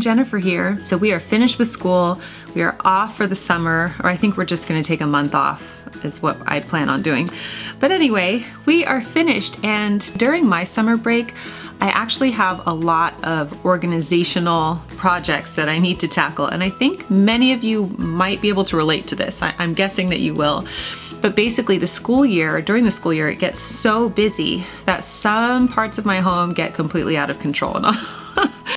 Jennifer here. So we are finished with school. We are off for the summer, or I think we're just gonna take a month off is what I plan on doing. But anyway, we are finished, and during my summer break, I actually have a lot of organizational projects that I need to tackle, and I think many of you might be able to relate to this. I'm guessing that you will. But basically during the school year, it gets so busy that some parts of my home get completely out of control. And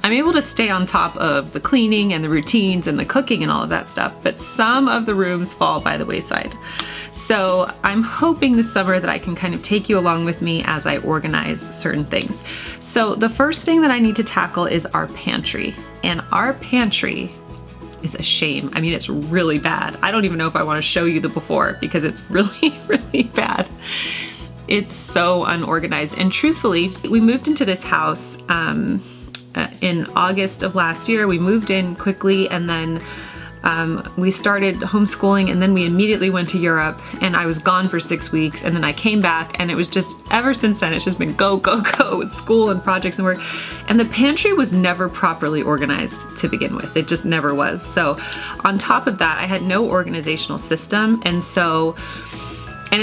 I'm able to stay on top of the cleaning and the routines and the cooking and all of that stuff, but some of the rooms fall by the wayside. So I'm hoping this summer that I can kind of take you along with me as I organize certain things. So the first thing that I need to tackle is our pantry. And our pantry is a shame. I mean, it's really bad. I don't even know if I want to show you the before because it's really, really bad. It's so unorganized. And truthfully, we moved into this house in August of last year. We moved in quickly, and then we started homeschooling, and then we immediately went to Europe, and I was gone for 6 weeks, and then I came back, and it was just, ever since then, it's just been go, go, go with school and projects and work. And the pantry was never properly organized to begin with. It just never was. So on top of that, I had no organizational system, and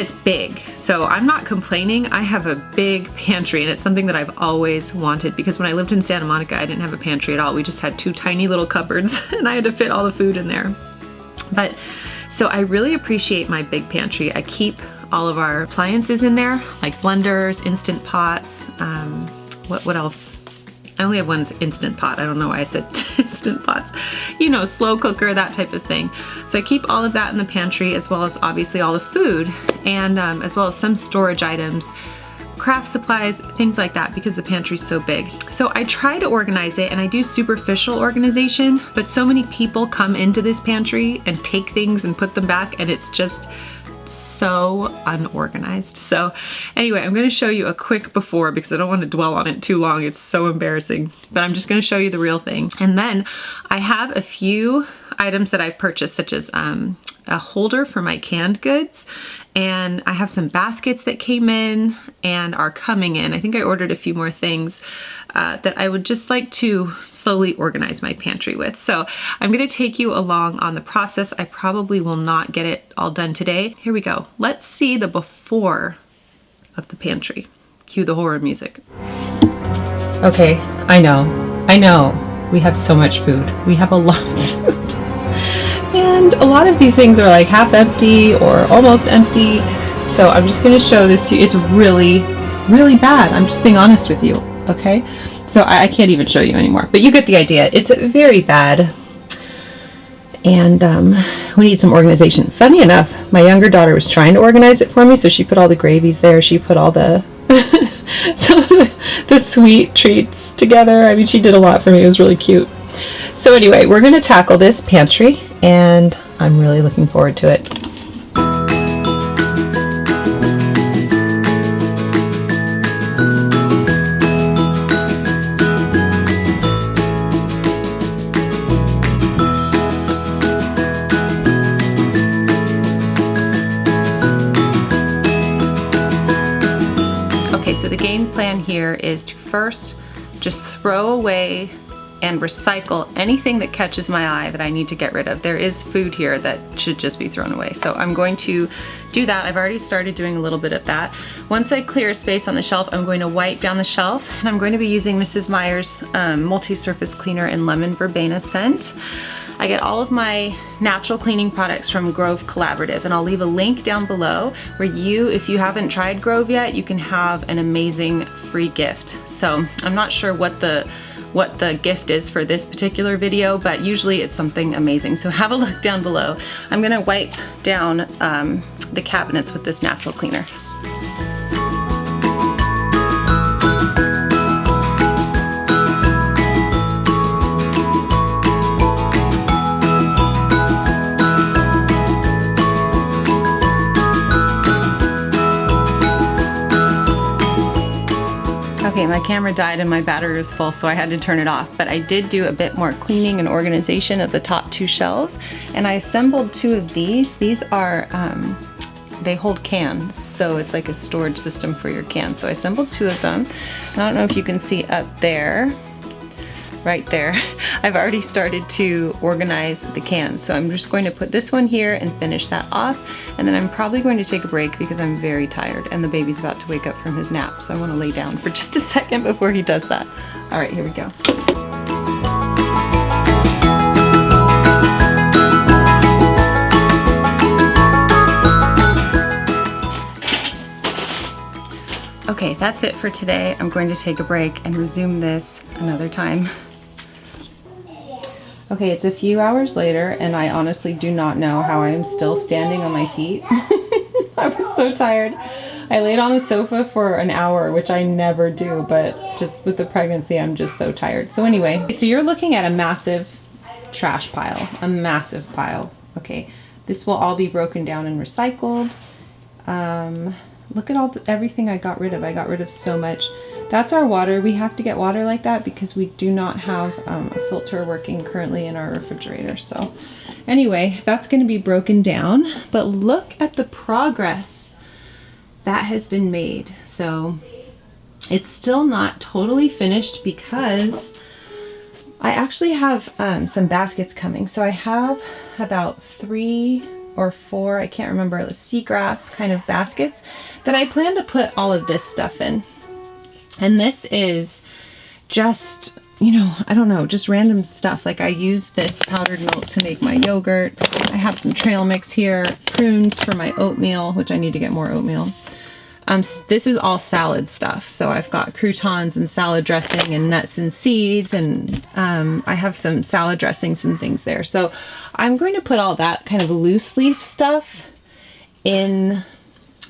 it's big. So I'm not complaining. I have a big pantry, and it's something that I've always wanted, because when I lived in Santa Monica, I didn't have a pantry at all. We just had 2 tiny little cupboards and I had to fit all the food in there. But so I really appreciate my big pantry. I keep all of our appliances in there, like blenders, Instant Pots, what else? I only have one Instant Pot. I don't know why I said Instant Pots. You know, slow cooker, that type of thing. So I keep all of that in the pantry, as well as obviously all the food, and as well as some storage items, craft supplies, things like that, because the pantry's so big. So I try to organize it, and I do superficial organization, but so many people come into this pantry and take things and put them back, and it's just so unorganized. So anyway, I'm going to show you a quick before because I don't want to dwell on it too long. It's so embarrassing, but I'm just going to show you the real thing. And then I have a few items that I've purchased, such as a holder for my canned goods, and I have some baskets that came in and are coming in. I think I ordered a few more things that I would just like to slowly organize my pantry with. So I'm going to take you along on the process. I probably will not get it all done today. Here we go. Let's see the before of the pantry. Cue the horror music. Okay, I know. We have so much food. We have a lot of food. And a lot of these things are like half empty or almost empty. So I'm just going to show this to you. It's really, really bad. I'm just being honest with you. Okay, so I can't even show you anymore, but you get the idea. It's very bad, and we need some organization. Funny enough, my younger daughter was trying to organize it for me, so she put all the gravies there. She put all the some of the sweet treats together. I mean, she did a lot for me. It was really cute. So anyway, we're going to tackle this pantry, and I'm really looking forward to it. So the game plan here is to first just throw away and recycle anything that catches my eye that I need to get rid of. There is food here that should just be thrown away. So I'm going to do that. I've already started doing a little bit of that. Once I clear a space on the shelf, I'm going to wipe down the shelf, and I'm going to be using Mrs. Meyer's multi-surface cleaner in lemon verbena scent. I get all of my natural cleaning products from Grove Collaborative, and I'll leave a link down below where if you haven't tried Grove yet, you can have an amazing free gift. So I'm not sure what the gift is for this particular video, but usually it's something amazing. So have a look down below. I'm gonna wipe down the cabinets with this natural cleaner. Okay, my camera died and my battery was full, so I had to turn it off, but I did do a bit more cleaning and organization of the top 2 shelves, and I assembled 2 of these. These are, they hold cans, so it's like a storage system for your cans. So I assembled 2 of them, and I don't know if you can see up there, right there. I've already started to organize the cans. So I'm just going to put this one here and finish that off. And then I'm probably going to take a break because I'm very tired and the baby's about to wake up from his nap. So I want to lay down for just a second before he does that. All right, here we go. Okay, that's it for today. I'm going to take a break and resume this another time. Okay, it's a few hours later and I honestly do not know how I am still standing on my feet. I was so tired. I laid on the sofa for an hour, which I never do, but just with the pregnancy, I'm just so tired. So anyway, so you're looking at a massive trash pile, a massive pile. Okay, this will all be broken down and recycled. Look at everything I got rid of. I got rid of so much. That's our water. We have to get water like that because we do not have a filter working currently in our refrigerator. So anyway, that's going to be broken down, but look at the progress that has been made. So it's still not totally finished because I actually have some baskets coming. So I have about 3 or 4, I can't remember, the seagrass kind of baskets that I plan to put all of this stuff in. And this is just, you know, I don't know, just random stuff. Like I use this powdered milk to make my yogurt. I have some trail mix here, prunes for my oatmeal, which I need to get more oatmeal. This is all salad stuff. So I've got croutons and salad dressing and nuts and seeds, and I have some salad dressings and things there. So I'm going to put all that kind of loose leaf stuff in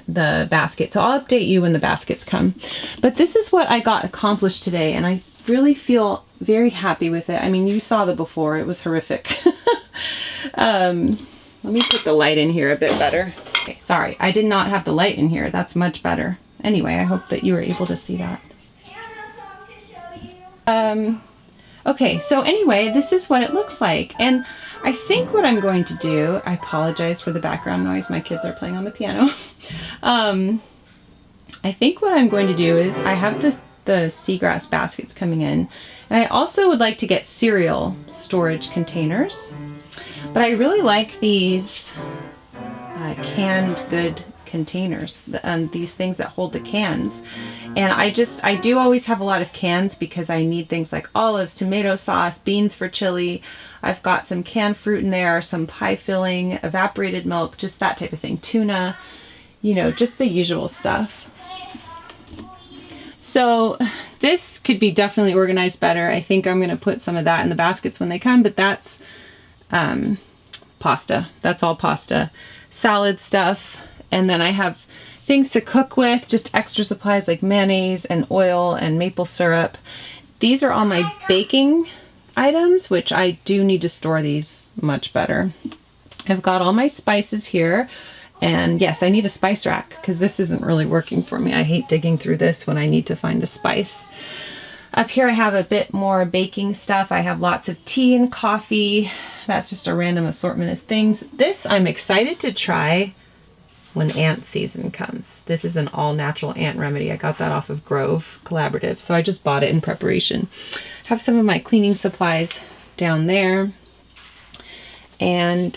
the basket. So I'll update you when the baskets come. But this is what I got accomplished today, and I really feel very happy with it. I mean, you saw the before, it was horrific. Let me put the light in here a bit better. Okay, sorry, I did not have the light in here. That's much better. Anyway, I hope that you were able to see that. Okay, so anyway, this is what it looks like. And I think what I'm going to do, I apologize for the background noise. My kids are playing on the piano. I think what I'm going to do is I have the seagrass baskets coming in, and I also would like to get cereal storage containers. But I really like these canned good containers, these things that hold the cans. And I do always have a lot of cans because I need things like olives, tomato sauce, beans for chili. I've got some canned fruit in there, some pie filling, evaporated milk, just that type of thing. Tuna, you know, just the usual stuff. So this could be definitely organized better. I think I'm going to put some of that in the baskets when they come, but that's pasta. That's all pasta. Salad stuff. And then I have things to cook with, just extra supplies like mayonnaise and oil and maple syrup. These are all my baking items, which I do need to store these much better. I've got all my spices here. And yes, I need a spice rack because this isn't really working for me. I hate digging through this when I need to find a spice. Up here I have a bit more baking stuff. I have lots of tea and coffee. That's just a random assortment of things. This I'm excited to try when ant season comes. This is an all-natural ant remedy. I got that off of Grove Collaborative, so I just bought it in preparation. I have some of my cleaning supplies down there. And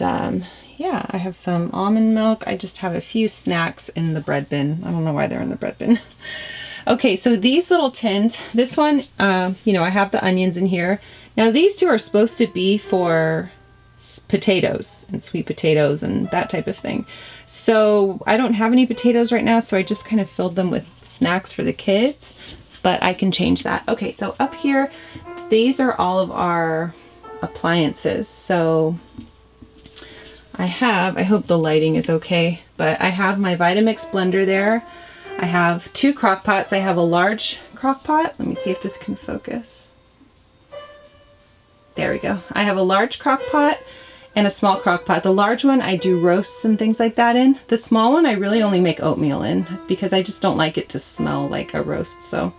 yeah, I have some almond milk. I just have a few snacks in the bread bin. I don't know why they're in the bread bin. Okay, so these little tins, this one, you know, I have the onions in here. Now these two are supposed to be for potatoes and sweet potatoes and that type of thing. So I don't have any potatoes right now, so I just kind of filled them with snacks for the kids, but I can change that. Okay, so up here, these are all of our appliances. So I hope the lighting is okay, but I have my Vitamix blender there. I have 2 crock pots. I have a large crock pot. Let me see if this can focus. There we go. I have a large crock pot and a small crock pot. The large one I do roasts and things like that in. The small one I really only make oatmeal in because I just don't like it to smell like a roast. So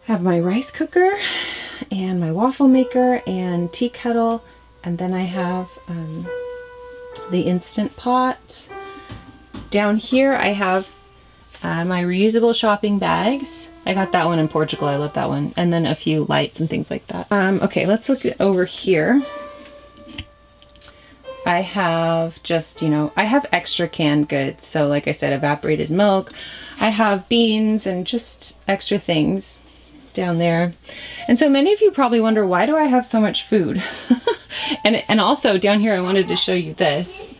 I have my rice cooker and my waffle maker and tea kettle, and then I have the Instant Pot. Down here I have my reusable shopping bags, I got that one in Portugal. I love that one. And then a few lights and things like that. Okay, let's look at over here. I have just, you know, I have extra canned goods. So like I said, evaporated milk. I have beans and just extra things down there. And so many of you probably wonder, why do I have so much food? and also down here, I wanted to show you this.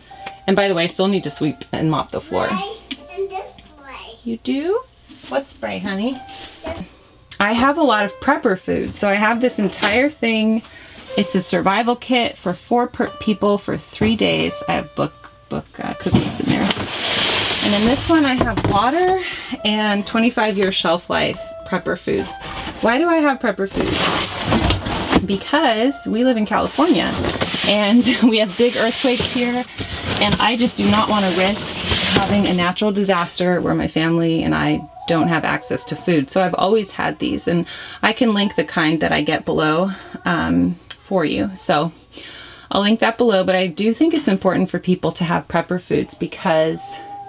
And by the way, I still need to sweep and mop the floor. And this spray. You do? What spray, honey? I have a lot of prepper food. So I have this entire thing. It's a survival kit for 4 people for 3 days. I have book cookies in there. And in this one I have water and 25-year shelf life prepper foods. Why do I have prepper foods? Because we live in California and we have big earthquakes here, and I just do not want to risk having a natural disaster where my family and I don't have access to food. So I've always had these, and I can link the kind that I get below for you. So I'll link that below, but I do think it's important for people to have prepper foods because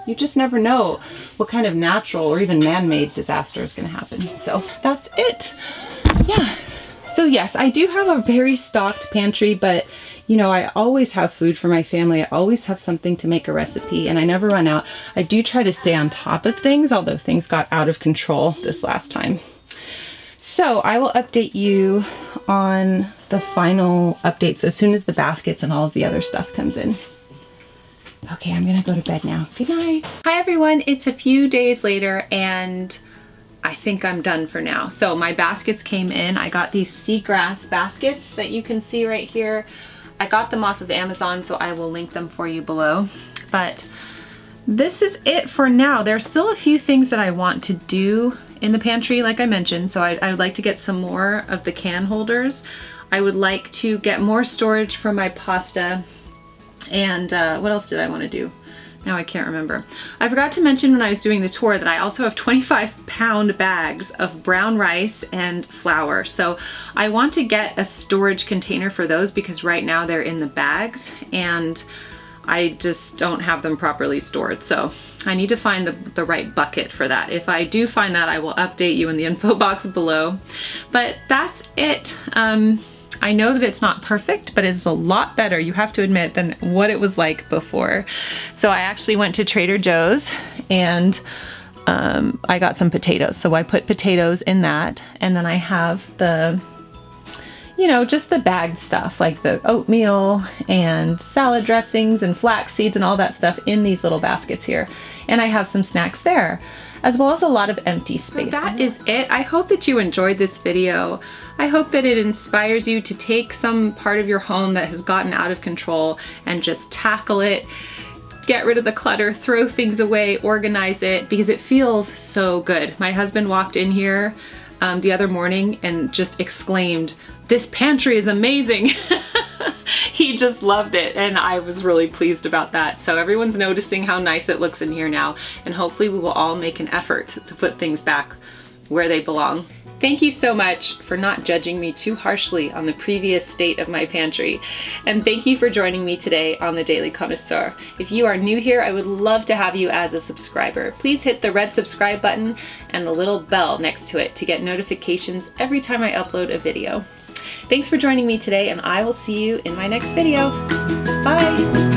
you just never know what kind of natural or even man-made disaster is going to happen. So that's it. Yeah. So yes, I do have a very stocked pantry, but you know, I always have food for my family. I always have something to make a recipe, and I never run out. I do try to stay on top of things, although things got out of control this last time. So I will update you on the final updates as soon as the baskets and all of the other stuff comes in. Okay, I'm gonna go to bed now. Good night. Hi everyone, it's a few days later and I think I'm done for now. So my baskets came in. I got these seagrass baskets that you can see right here. I got them off of Amazon, so I will link them for you below. But this is it for now. There's still a few things that I want to do in the pantry, like I mentioned. So I would like to get some more of the can holders. I would like to get more storage for my pasta. And what else did I want to do? Now I can't remember. I forgot to mention when I was doing the tour that I also have 25-pound bags of brown rice and flour. So I want to get a storage container for those because right now they're in the bags and I just don't have them properly stored. So I need to find the right bucket for that. If I do find that, I will update you in the info box below. But that's it. I know that it's not perfect, but it's a lot better, you have to admit, than what it was like before. So I actually went to Trader Joe's and I got some potatoes. So I put potatoes in that, and then I have the, you know, just the bagged stuff like the oatmeal and salad dressings and flax seeds and all that stuff in these little baskets here. And I have some snacks there, as well as a lot of empty space. So that is it. I hope that you enjoyed this video. I hope that it inspires you to take some part of your home that has gotten out of control and just tackle it. Get rid of the clutter, throw things away, organize it, because it feels so good. My husband walked in here the other morning and just exclaimed, "This pantry is amazing." He just loved it, and I was really pleased about that. So everyone's noticing how nice it looks in here now, and hopefully we will all make an effort to put things back where they belong. Thank you so much for not judging me too harshly on the previous state of my pantry. And thank you for joining me today on the Daily Connoisseur. If you are new here, I would love to have you as a subscriber. Please hit the red subscribe button and the little bell next to it to get notifications every time I upload a video. Thanks for joining me today, and I will see you in my next video. Bye!